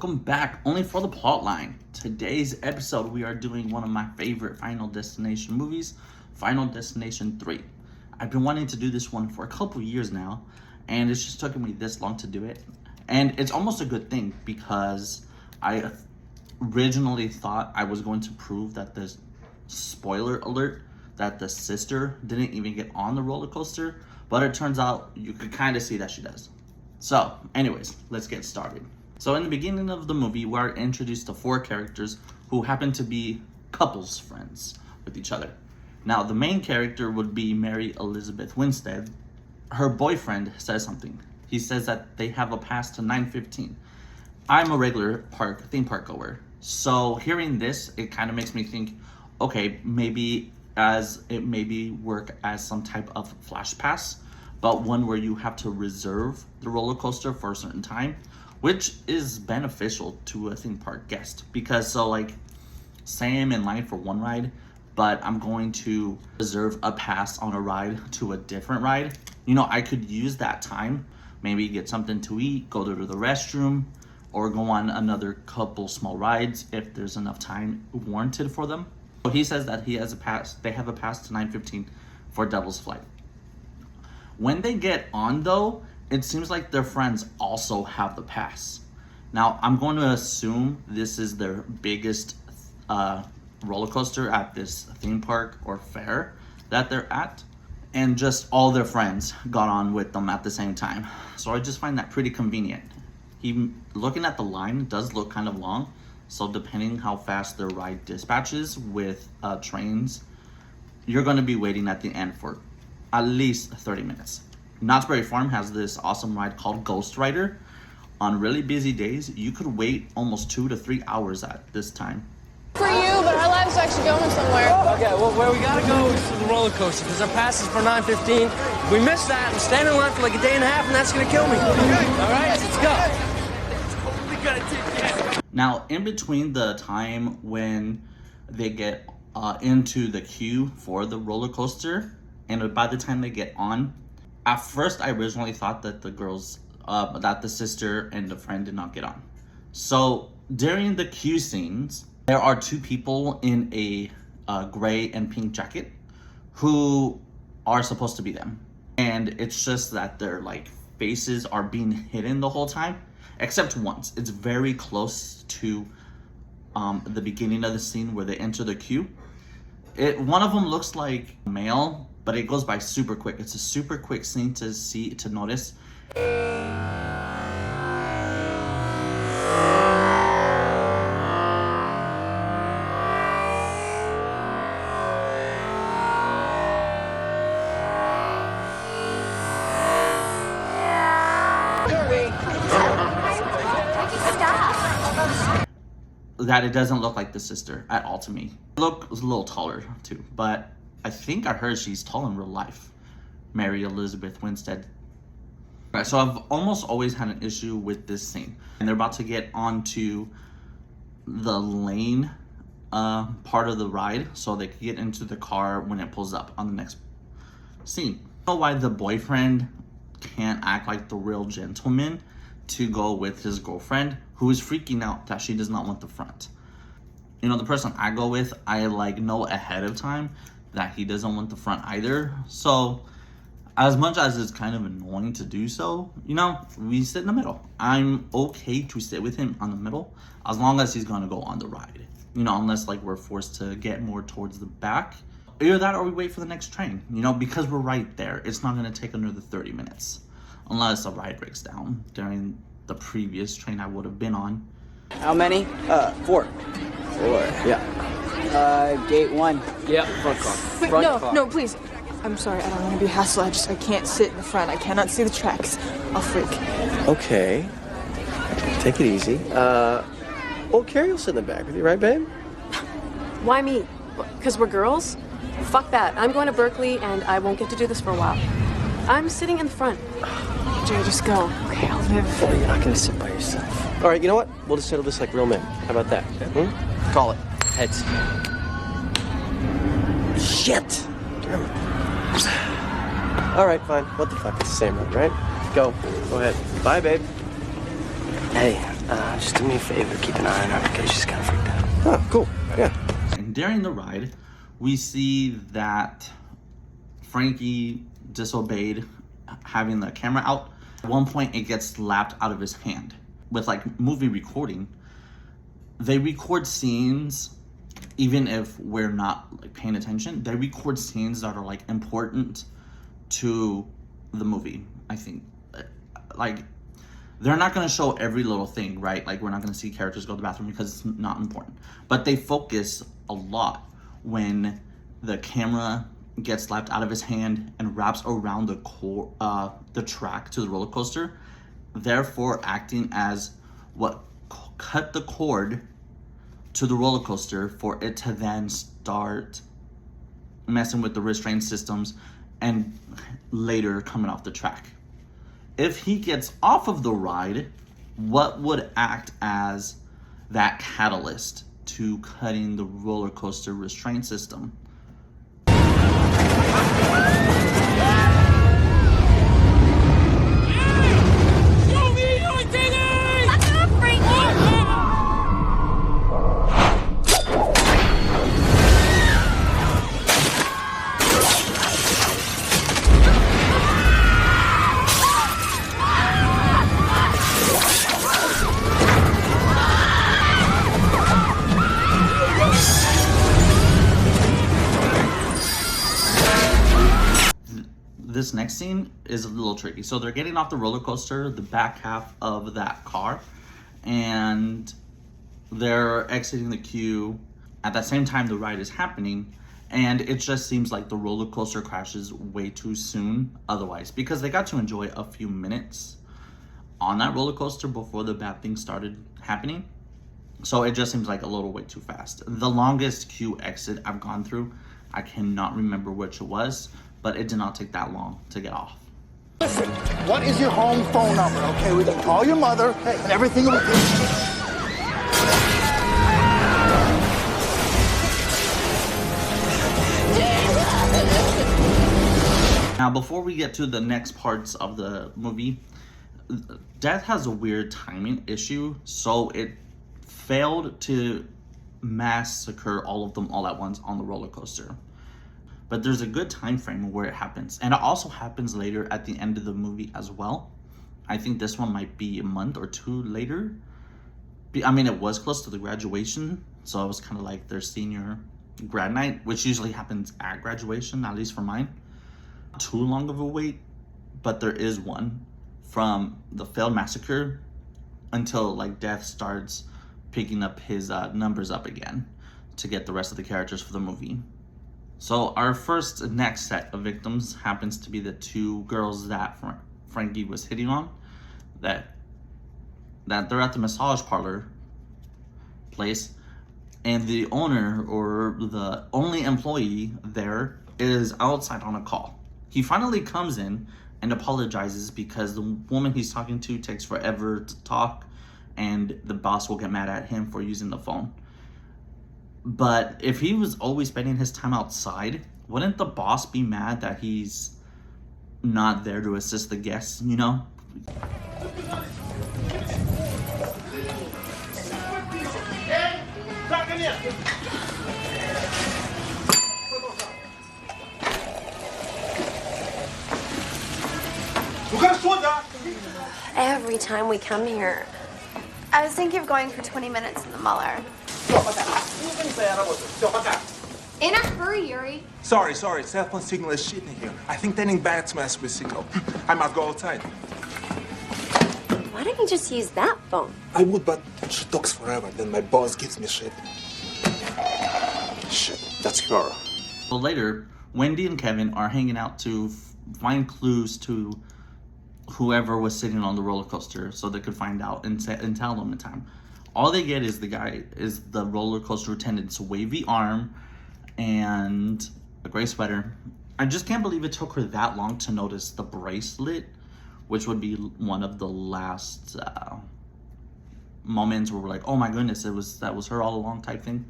welcome back, only for the Plotline. Today's episode, we are doing one of my favorite Final Destination movies, Final Destination 3. I've been wanting to do this one for a couple years now, and it's just taken me this long to do it. And it's almost a good thing, because I originally thought I was going to prove that this, spoiler alert, that the sister didn't even get on the roller coaster, but it turns out you could kind of see that she does. So, anyways, let's get started. So in the beginning of the movie, we're introduced to 4 characters who happen to be couples friends with each other. Now, the main character would be Mary Elizabeth Winstead. Her boyfriend says something. He says that they have a pass to 9:15. I'm a regular theme park goer. So hearing this, it kind of makes me think, okay, maybe work as some type of flash pass, but one where you have to reserve the roller coaster for a certain time, which is beneficial to a theme park guest. Because say I'm in line for one ride, but I'm going to reserve a pass on a ride to a different ride, I could use that time, maybe get something to eat, go to the restroom, or go on another couple small rides if there's enough time warranted for them. So he says that he has a pass, they have a pass to 9:15 for Devil's Flight. When they get on though, it seems like their friends also have the pass. Now, I'm going to assume this is their biggest roller coaster at this theme park or fair that they're at, and just all their friends got on with them at the same time. So I just find that pretty convenient. Looking at the line, it does look kind of long, so depending how fast their ride dispatches with trains, you're going to be waiting at the end for at least 30 minutes. Knott's Berry Farm has this awesome ride called Ghost Rider. On really busy days, you could wait almost 2 to 3 hours at this time. For you, but our lives are actually going somewhere. Okay, well, where we gotta go is to the roller coaster, because our pass is for 9:15. If we miss that, I'm standing in line for like a day and a half, and that's gonna kill me. All right, let's go. Totally got a ticket. Now, in between the time when they get into the queue for the roller coaster, and by the time they get on, at first I originally thought that that the sister and the friend did not get on. So during the queue scenes, there are 2 people in a gray and pink jacket who are supposed to be them. And it's just that their faces are being hidden the whole time, except once. It's very close to the beginning of the scene where they enter the queue. One of them looks like male, but it goes by super quick. It's a super quick scene to notice. That it doesn't look like the sister at all to me. Look was a little taller too, but I think I heard she's tall in real life. Mary Elizabeth Winstead. Right, so I've almost always had an issue with this scene. And they're about to get onto the lane part of the ride so they can get into the car when it pulls up on the next scene. I don't know why the boyfriend can't act like the real gentleman to go with his girlfriend, who is freaking out that she does not want the front. The person I go with, I know ahead of time that he doesn't want the front either. So as much as it's kind of annoying to do so, we sit in the middle. I'm okay to sit with him on the middle as long as he's gonna go on the ride. Unless we're forced to get more towards the back. Either that or we wait for the next train. Because we're right there, it's not gonna take another 30 minutes. Unless a ride breaks down during the previous train I would have been on. How many? 4. 4, yeah. Gate 1. Yeah, front car. No, please. I'm sorry, I don't want to be hassled. I can't sit in the front. I cannot see the tracks. I'll freak. Okay. Take it easy. Carrie will sit in the back with you, right, babe? Why me? Because we're girls? Fuck that. I'm going to Berkeley, and I won't get to do this for a while. I'm sitting in the front. Jay, just go. Okay, I'll live. Oh, you're not gonna sit by yourself. All right, you know what? We'll just settle this like real men. How about that? Call it. Heads. Shit! Damn it. All right, fine. What the fuck? It's the same ride, right? Go ahead. Bye, babe. Hey, Just do me a favor, keep an eye on her, okay? She's kind of freaked out. Oh, cool, yeah. And during the ride, we see that Frankie disobeyed having the camera out. At one point, it gets slapped out of his hand. With like movie recording, they record scenes, even if we're not like paying attention, they record scenes that are like important to the movie, I think. Like, they're not going to show every little thing, right? Like, we're not going to see characters go to the bathroom because it's not important. But they focus a lot when the camera gets slapped out of his hand and wraps around the track to the roller coaster, therefore acting as what cut the cord to the roller coaster for it to then start messing with the restraint systems and later coming off the track. If he gets off of the ride, what would act as that catalyst to cutting the roller coaster restraint system? This next scene is a little tricky. So they're getting off the roller coaster, the back half of that car, and they're exiting the queue at the same time the ride is happening, and it just seems like the roller coaster crashes way too soon otherwise, because they got to enjoy a few minutes on that roller coaster before the bad thing started happening. So it just seems like a little way too fast. The longest queue exit I've gone through, I cannot remember which it was, but it did not take that long to get off. Listen, what is your home phone number, okay? We can call your mother, and everything will be good. Now, before we get to the next parts of the movie, Death has a weird timing issue, so it failed to massacre all of them all at once on the roller coaster. But there's a good time frame where it happens, and it also happens later at the end of the movie as well. I think this one might be a month or two later. I mean, it was close to the graduation, so it was kind of like their senior grad night, which usually happens at graduation, at least for mine. Not too long of a wait, but there is one from the failed massacre until like Death starts picking up his numbers up again to get the rest of the characters for the movie. So our next set of victims happens to be the two girls that Frankie was hitting on. That they're at the massage parlor place, and the owner or the only employee there is outside on a call. He finally comes in and apologizes because the woman he's talking to takes forever to talk, and the boss will get mad at him for using the phone. But if he was always spending his time outside, wouldn't the boss be mad that he's not there to assist the guests, you know? Every time we come here. I was thinking of going for 20 minutes in the Muller. In a hurry, Yuri. Sorry. Cell phone signal is shit in here. I think turning bad smells with signal. I must go outside. Why don't you just use that phone? I would, but she talks forever. Then my boss gives me shit. Shit, that's her. Well, later, Wendy and Kevin are hanging out to find clues to whoever was sitting on the roller coaster so they could find out and tell them in time. All they get is the roller coaster attendant's wavy arm and a gray sweater. I just can't believe it took her that long to notice the bracelet, which would be one of the last moments where we're like, oh my goodness, that was her all along type thing.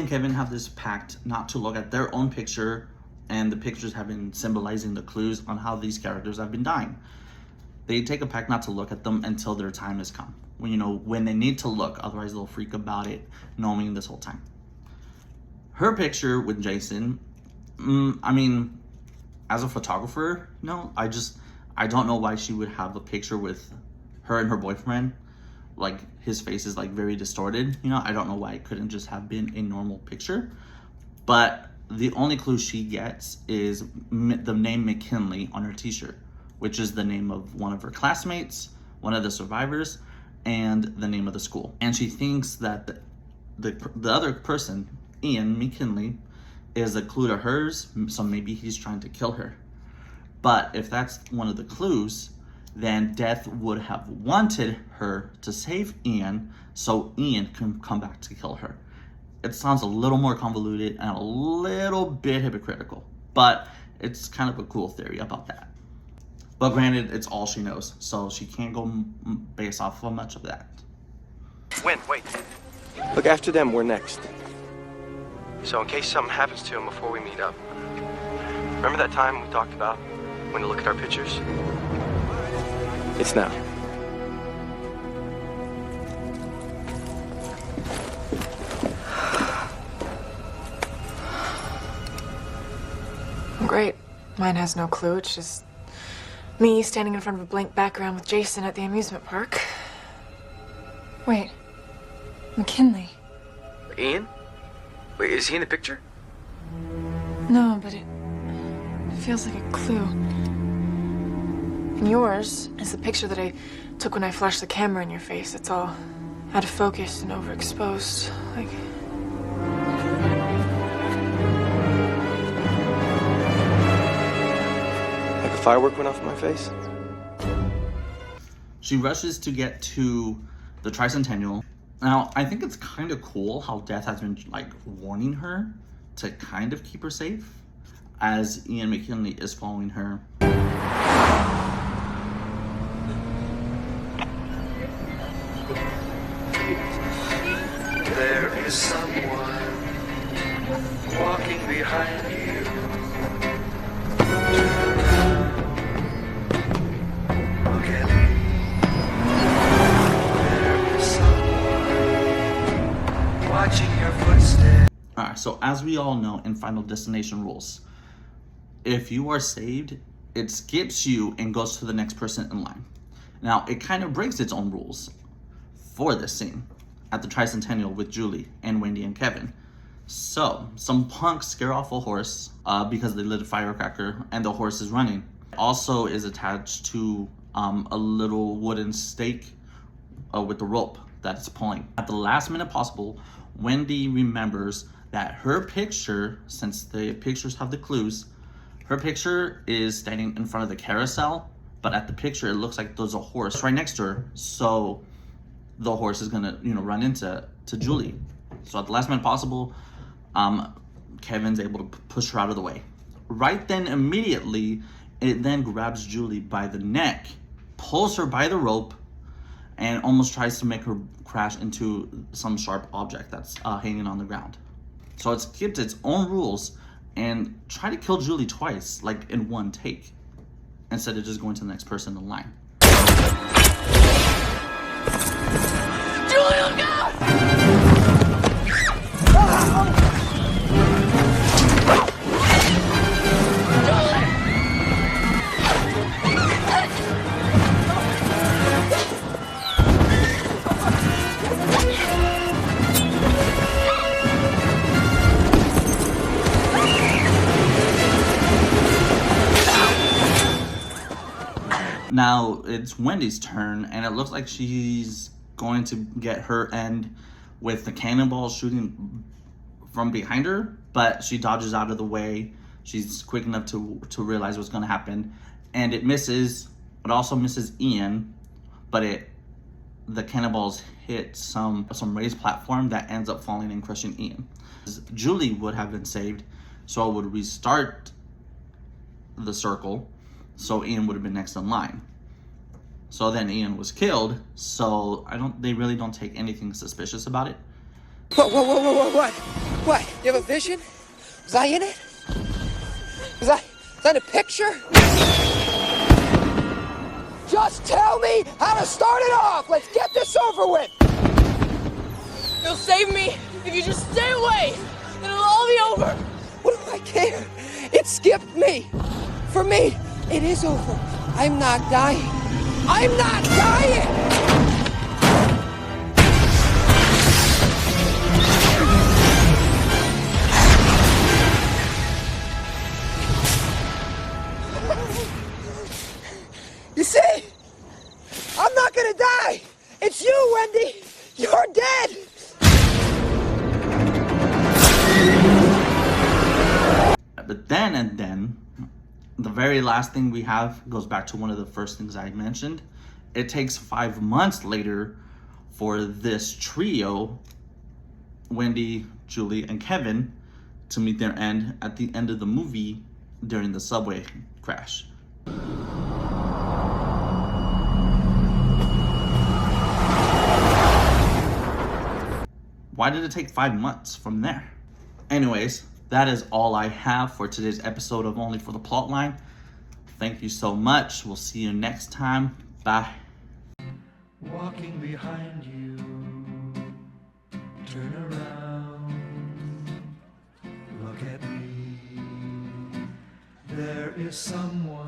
and Kevin have this pact not to look at their own picture, and the pictures have been symbolizing the clues on how these characters have been dying. They take a pact not to look at them until their time has come. When they need to look, otherwise they'll freak about it, knowing this whole time. Her picture with Jason, I mean, as a photographer, I don't know why she would have a picture with her and her boyfriend. Like, his face is like very distorted, I don't know why it couldn't just have been a normal picture. But the only clue she gets is the name McKinley on her t-shirt, which is the name of one of her classmates, one of the survivors, and the name of the school. And she thinks that the other person, Ian McKinley, is a clue to hers, so maybe he's trying to kill her. But if that's one of the clues, then Death would have wanted her to save Ian so Ian can come back to kill her. It sounds a little more convoluted and a little bit hypocritical, but it's kind of a cool theory about that. But granted, it's all she knows, so she can't go based off of much of that. Wait. Look, after them, we're next. So in case something happens to him before we meet up, remember that time we talked about when to look at our pictures? It's now. Great. Mine has no clue. It's just me standing in front of a blank background with Jason at the amusement park. Wait. McKinley. Ian? Wait, is he in the picture? No, but it feels like a clue. And yours is the picture that I took when I flashed the camera in your face. It's all out of focus and overexposed. Like a firework went off in my face? She rushes to get to the tricentennial. Now, I think it's kind of cool how Death has been warning her to kind of keep her safe, as Ian McKinley is following her. There is someone walking behind you. Look at me. There is someone watching your footsteps. Alright, so as we all know in Final Destination rules, if you are saved, it skips you and goes to the next person in line. Now, it kind of breaks its own rules for this scene at the tricentennial with Julie and Wendy and Kevin. So, some punks scare off a horse because they lit a firecracker and the horse is running. It also is attached to a little wooden stake with the rope that it's pulling. At the last minute possible, Wendy remembers that her picture, since the pictures have the clues, her picture is standing in front of the carousel, but at the picture it looks like there's a horse right next to her, so the horse is gonna run into Julie. So at the last minute possible, Kevin's able to push her out of the way. Right then, immediately, it then grabs Julie by the neck, pulls her by the rope, and almost tries to make her crash into some sharp object that's hanging on the ground. So it skipped its own rules and tried to kill Julie twice, like in one take, instead of just going to the next person in line. Julie, look out! Now it's Wendy's turn, and it looks like she's going to get her end with the cannonball shooting from behind her, but she dodges out of the way. She's quick enough to realize what's going to happen, and it misses. It also misses Ian, but the cannonballs hit some raised platform that ends up falling and crushing Ian. Julie would have been saved, so it would restart the circle, so Ian would have been next in line. So then Ian was killed, so they really don't take anything suspicious about it. What? What? You have a vision? Was I in it? Was I in a picture? Just tell me how to start it off! Let's get this over with! You'll save me if you just stay away. Then it'll all be over. What do I care? It skipped me. For me, it is over. I'm not dying. I'm not dying! You see? I'm not gonna die! It's you, Wendy! You're dead! But then, the very last thing we have goes back to one of the first things I mentioned. It takes 5 months later for this trio, Wendy, Julie, and Kevin, to meet their end at the end of the movie during the subway crash. Why did it take 5 months from there? Anyways, that is all I have for today's episode of Only for the Plotline. Thank you so much. We'll see you next time. Bye. Walking behind you, turn around, look at me. There is someone